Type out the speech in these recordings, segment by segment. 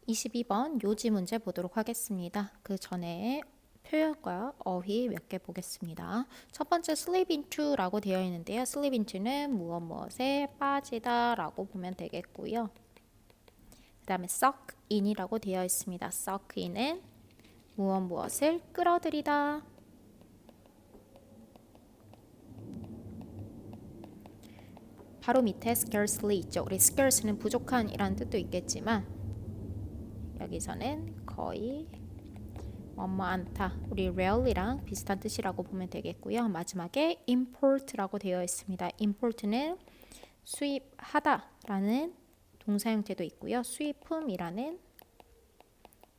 22번 요지 문제 보도록 하겠습니다. 그 전에 표현과 어휘 몇 개 보겠습니다. 첫 번째 slip into라고 되어 있는데요. slip into는 무엇 무엇에 빠지다 라고 보면 되겠고요. 그 다음에 suck in이라고 되어 있습니다. suck in은 무엇 무엇을 끌어들이다. 바로 밑에 scarcely 있죠. 우리 scarce는 부족한 이란 뜻도 있겠지만 여기서는 거의 뭐뭐 않다. 우리 rarely랑 비슷한 뜻이라고 보면 되겠고요. 마지막에 import라고 되어 있습니다. import는 수입하다라는 동사 형태도 있고요. 수입품이라는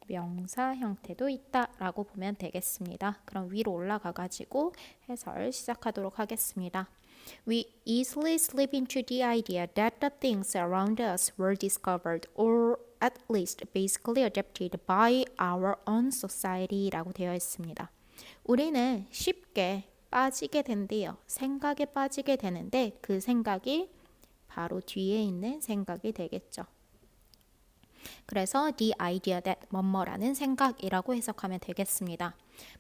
명사 형태도 있다라고 보면 되겠습니다. 그럼 위로 올라가 가지고 해설 시작하도록 하겠습니다. We easily slip into the idea that the things around us were discovered or at least basically adapted by our own society라고 되어 있습니다. 우리는 쉽게 빠지게 된대요. 생각에 빠지게 되는데 그 생각이 바로 뒤에 있는 생각이 되겠죠. 그래서 the idea that 뭐뭐라는 생각이라고 해석하면 되겠습니다.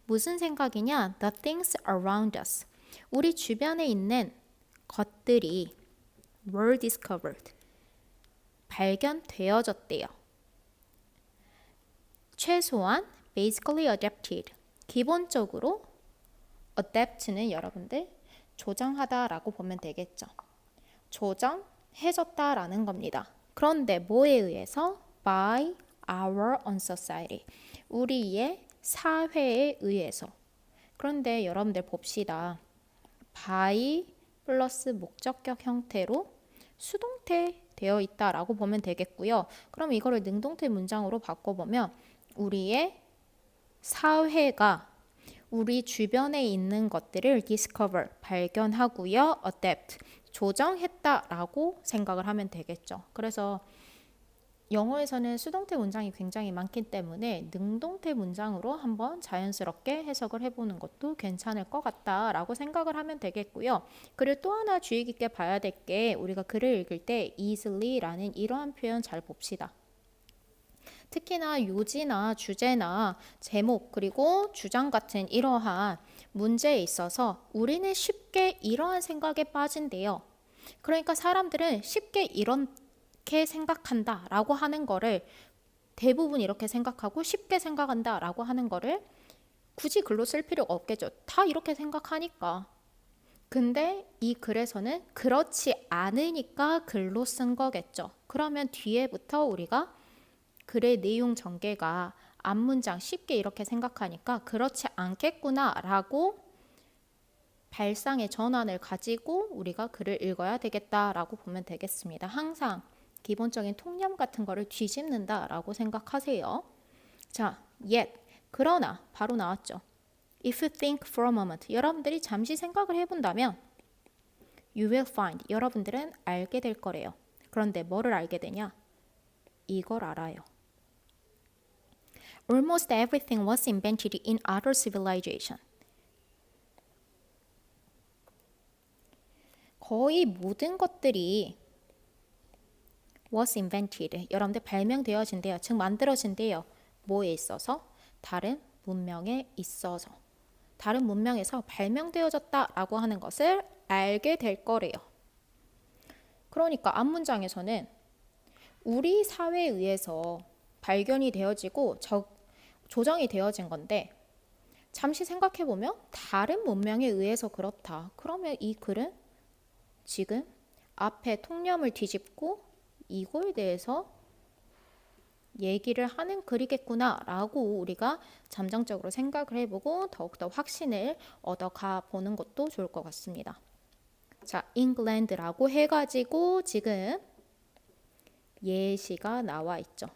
무슨 생각이냐? The things around us. 우리 주변에 있는 것들이 were discovered. 발견되어졌대요. 최소한 basically adapted. 기본적으로 adapt는 여러분들 조정하다라고 보면 되겠죠. 조정해졌다라는 겁니다. 그런데 뭐에 의해서? By our own society. 우리의 사회에 의해서. 그런데 여러분들 봅시다. by 플러스 목적격 형태로 수동태 되어 있다라고 보면 되겠고요. 그럼 이거를 능동태 문장으로 바꿔보면 우리의 사회가 우리 주변에 있는 것들을 discover, 발견하고요. adapt, 조정했다라고 생각을 하면 되겠죠. 그래서 영어에서는 수동태 문장이 굉장히 많기 때문에 능동태 문장으로 한번 자연스럽게 해석을 해보는 것도 괜찮을 것 같다라고 생각을 하면 되겠고요. 그리고 또 하나 주의 깊게 봐야 될 게 우리가 글을 읽을 때 easily 라는 이러한 표현 잘 봅시다. 특히나 요지나 주제나 제목 그리고 주장 같은 이러한 문제에 있어서 우리는 쉽게 이러한 생각에 빠진대요. 그러니까 사람들은 쉽게 이렇게 생각한다 라고 하는 거를 대부분 이렇게 생각하고 쉽게 생각한다 라고 하는 거를 굳이 글로 쓸 필요가 없겠죠. 다 이렇게 생각하니까. 근데 이 글에서는 그렇지 않으니까 글로 쓴 거겠죠. 그러면 뒤에부터 우리가 글의 내용 전개가 앞문장 쉽게 이렇게 생각하니까 그렇지 않겠구나 라고 발상의 전환을 가지고 우리가 글을 읽어야 되겠다라고 보면 되겠습니다. 항상 기본적인 통념 같은 거를 뒤집는다 라고 생각하세요. 자, yet, 그러나 바로 나왔죠. If you think for a moment, 여러분들이 잠시 생각을 해본다면 You will find, 여러분들은 알게 될 거래요. 그런데 뭐를 알게 되냐? 이걸 알아요. Almost everything was invented in other civilization. 거의 모든 것들이 was invented. 여러분들 발명되어진대요. 즉 만들어진대요. 뭐에 있어서? 다른 문명에 있어서. 다른 문명에서 발명되어졌다라고 하는 것을 알게 될 거래요. 그러니까 앞문장에서는 우리 사회에 의해서 발견이 되어지고 조정이 되어진 건데 잠시 생각해보면 다른 문명에 의해서 그렇다. 그러면 이 글은 지금 앞에 통념을 뒤집고 이거에 대해서 얘기를 하는 글이겠구나 라고 우리가 잠정적으로 생각을 해보고 더욱더 확신을 얻어가 보는 것도 좋을 것 같습니다. 자, 잉글랜드라고 해가지고 지금 예시가 나와 있죠.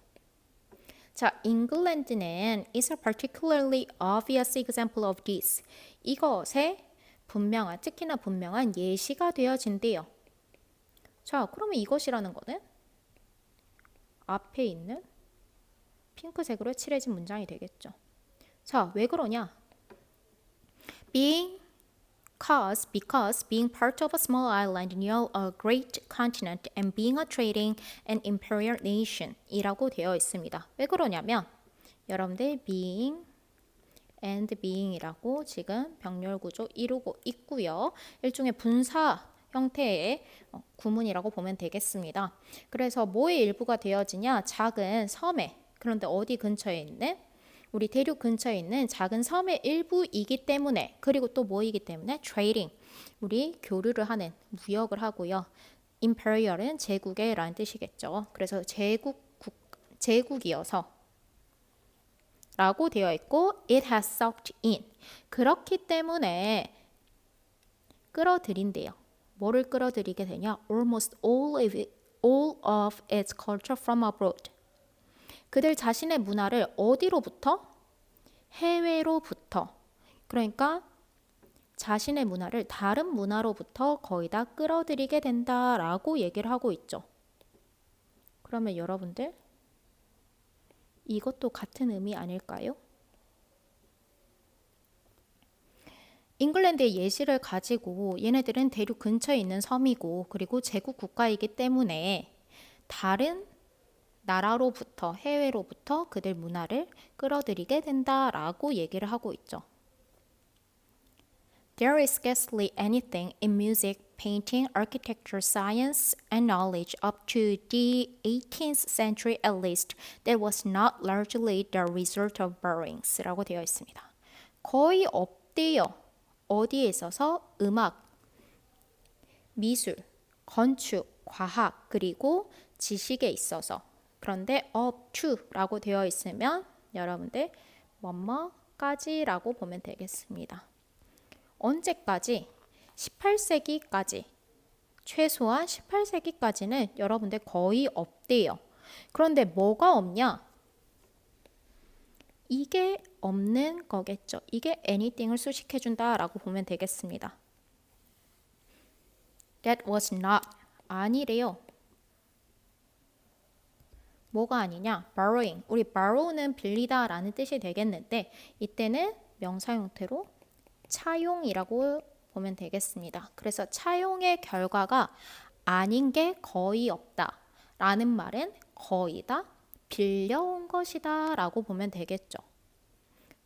자, 잉글랜드는 is a particularly obvious example of this. 이것의 분명한, 특히나 분명한 예시가 되어진대요. 자, 그러면 이것이라는 거는 앞에 있는 핑크색으로 칠해진 문장이 되겠죠. 자, 왜 그러냐? Being because being part of a small island near a great continent and being a trading and imperial nation 이라고 되어 있습니다. 왜 그러냐면 여러분들 being and being이라고 지금 병렬 구조 이루고 있고요. 일종의 분사 형태의 구문이라고 보면 되겠습니다. 그래서 뭐의 일부가 되어지냐? 작은 섬에, 그런데 어디 근처에 있는? 우리 대륙 근처에 있는 작은 섬의 일부이기 때문에, 그리고 또 뭐이기 때문에? trading, 우리 교류를 하는, 무역을 하고요. imperial은 제국의 라는 뜻이겠죠. 그래서 제국이어서 라고 되어 있고 it has sucked in, 그렇기 때문에 끌어들인대요. 뭐를 끌어들이게 되냐? almost all of its culture from abroad. 그들 자신의 문화를 어디로부터? 해외로부터. 그러니까 자신의 문화를 다른 문화로부터 거의 다 끌어들이게 된다라고 얘기를 하고 있죠. 그러면 여러분들 이것도 같은 의미 아닐까요? 잉글랜드의 예시를 가지고 얘네들은 대륙 근처에 있는 섬이고 그리고 제국 국가이기 때문에 다른 나라로부터 해외로부터 그들 문화를 끌어들이게 된다라고 얘기를 하고 있죠. There is scarcely anything in music, painting, architecture, science, and knowledge up to the 18th century at least that was not largely the result of borrowings라고 되어 있습니다. 거의 없대요. 어디에 있어서? 음악, 미술, 건축, 과학, 그리고 지식에 있어서. 그런데 up to라고 되어 있으면 여러분들 뭐뭐까지라고 보면 되겠습니다. 언제까지? 18세기까지. 최소한 18세기까지는 여러분들 거의 없대요. 그런데 뭐가 없냐? 이게 없는 거겠죠. 이게 anything을 수식해준다라고 보면 되겠습니다. That was not. 아니래요. 뭐가 아니냐? borrowing. 우리 borrow는 빌리다 라는 뜻이 되겠는데 이때는 명사 형태로 차용이라고 보면 되겠습니다. 그래서 차용의 결과가 아닌 게 거의 없다 라는 말은 거의 다 빌려온 것이다 라고 보면 되겠죠.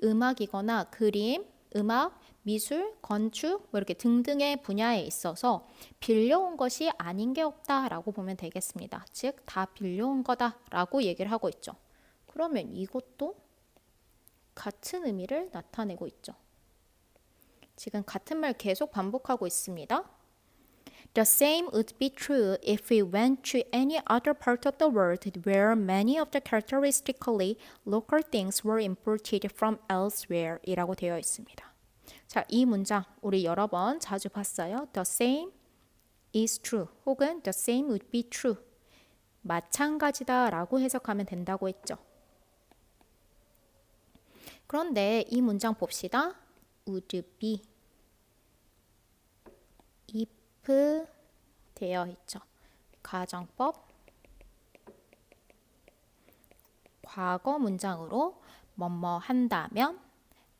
음악이거나 그림, 음악, 미술, 건축 뭐 이렇게 등등의 분야에 있어서 빌려온 것이 아닌 게 없다 라고 보면 되겠습니다. 즉 다 빌려온 거다 라고 얘기를 하고 있죠. 그러면 이것도 같은 의미를 나타내고 있죠. 지금 같은 말 계속 반복하고 있습니다. The same would be true if we went to any other part of the world where many of the characteristically local things were imported from elsewhere 이라고 되어 있습니다. 자, 이 문장 우리 여러 번 자주 봤어요. The same is true 혹은 the same would be true. 마찬가지다 라고 해석하면 된다고 했죠. 그런데 이 문장 봅시다. would be if 되어 있죠. 가정법 과거 문장으로 뭐뭐 한다면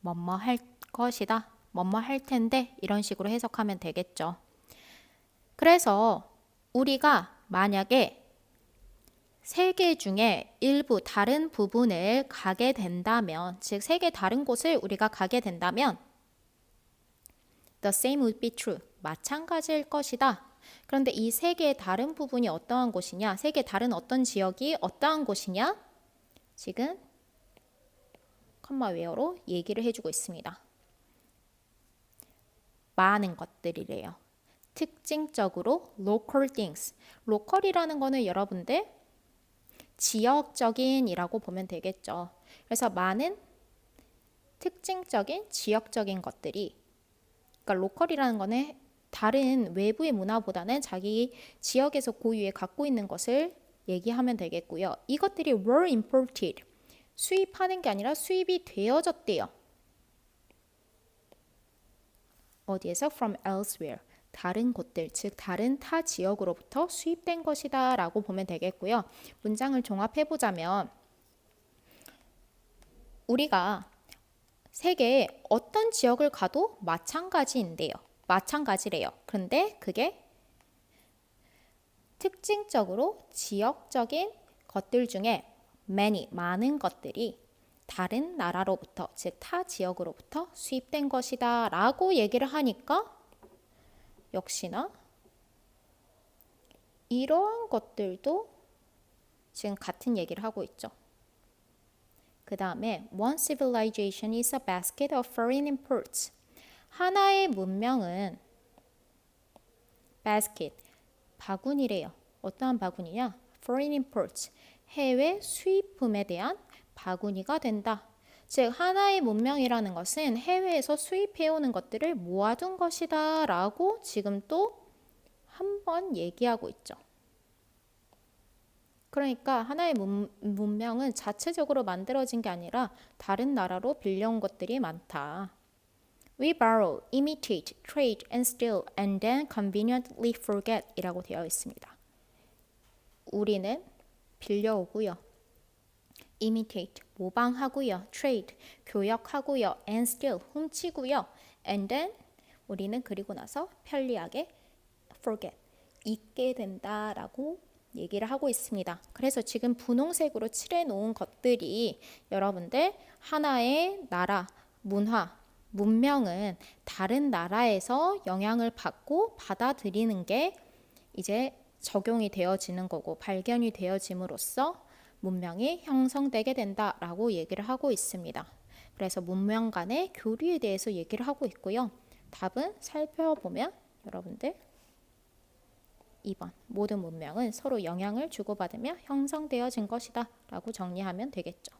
뭐뭐 할 것이다. 뭐뭐 할 텐데 이런 식으로 해석하면 되겠죠. 그래서 우리가 만약에 세계 중에 일부 다른 부분을 가게 된다면 즉 세계 다른 곳을 우리가 가게 된다면 The same would be true. 마찬가지일 것이다. 그런데 이 세계의 다른 부분이 어떠한 곳이냐? 세계 다른 어떤 지역이 어떠한 곳이냐? 지금 컴마 웨어로 얘기를 해주고 있습니다. 많은 것들이래요. 특징적으로 local things. 로컬이라는 거는 여러분들 지역적인이라고 보면 되겠죠. 그래서 많은 특징적인 지역적인 것들이 그러니까 로컬이라는 거는 다른 외부의 문화보다는 자기 지역에서 고유에 갖고 있는 것을 얘기하면 되겠고요. 이것들이 were imported. 수입하는 게 아니라 수입이 되어졌대요. 어디에서? From elsewhere. 다른 곳들, 즉 다른 타 지역으로부터 수입된 것이다 라고 보면 되겠고요. 문장을 종합해보자면 우리가 세계의 어떤 지역을 가도 마찬가지인데요. 마찬가지래요. 그런데 그게 특징적으로 지역적인 것들 중에 많은 것들이 다른 나라로부터, 즉 타 지역으로부터 수입된 것이다 라고 얘기를 하니까 역시나 이러한 것들도 지금 같은 얘기를 하고 있죠. 그 다음에 One civilization is a basket of foreign imports. 하나의 문명은 basket, 바구니래요. 어떠한 바구니냐? Foreign imports, 해외 수입품에 대한 바구니가 된다. 즉 하나의 문명이라는 것은 해외에서 수입해오는 것들을 모아둔 것이다 라고 지금 또 한 번 얘기하고 있죠. 그러니까 하나의 문명은 자체적으로 만들어진 게 아니라 다른 나라로 빌려온 것들이 많다. We borrow, imitate, trade, and steal, and then conveniently forget 이라고 되어 있습니다. 우리는 빌려오고요. imitate, 모방하고요. trade, 교역하고요. and steal, 훔치고요. and then, 우리는 그리고 나서 편리하게 forget, 잊게 된다라고 얘기를 하고 있습니다. 그래서 지금 분홍색으로 칠해 놓은 것들이 여러분들 하나의 나라, 문화, 문명은 다른 나라에서 영향을 받고 받아들이는 게 이제 적용이 되어지는 거고 발견이 되어짐으로써 문명이 형성되게 된다라고 얘기를 하고 있습니다. 그래서 문명 간의 교류에 대해서 얘기를 하고 있고요. 답은 살펴보면 여러분들 2번 모든 문명은 서로 영향을 주고받으며 형성되어진 것이다 라고 정리하면 되겠죠.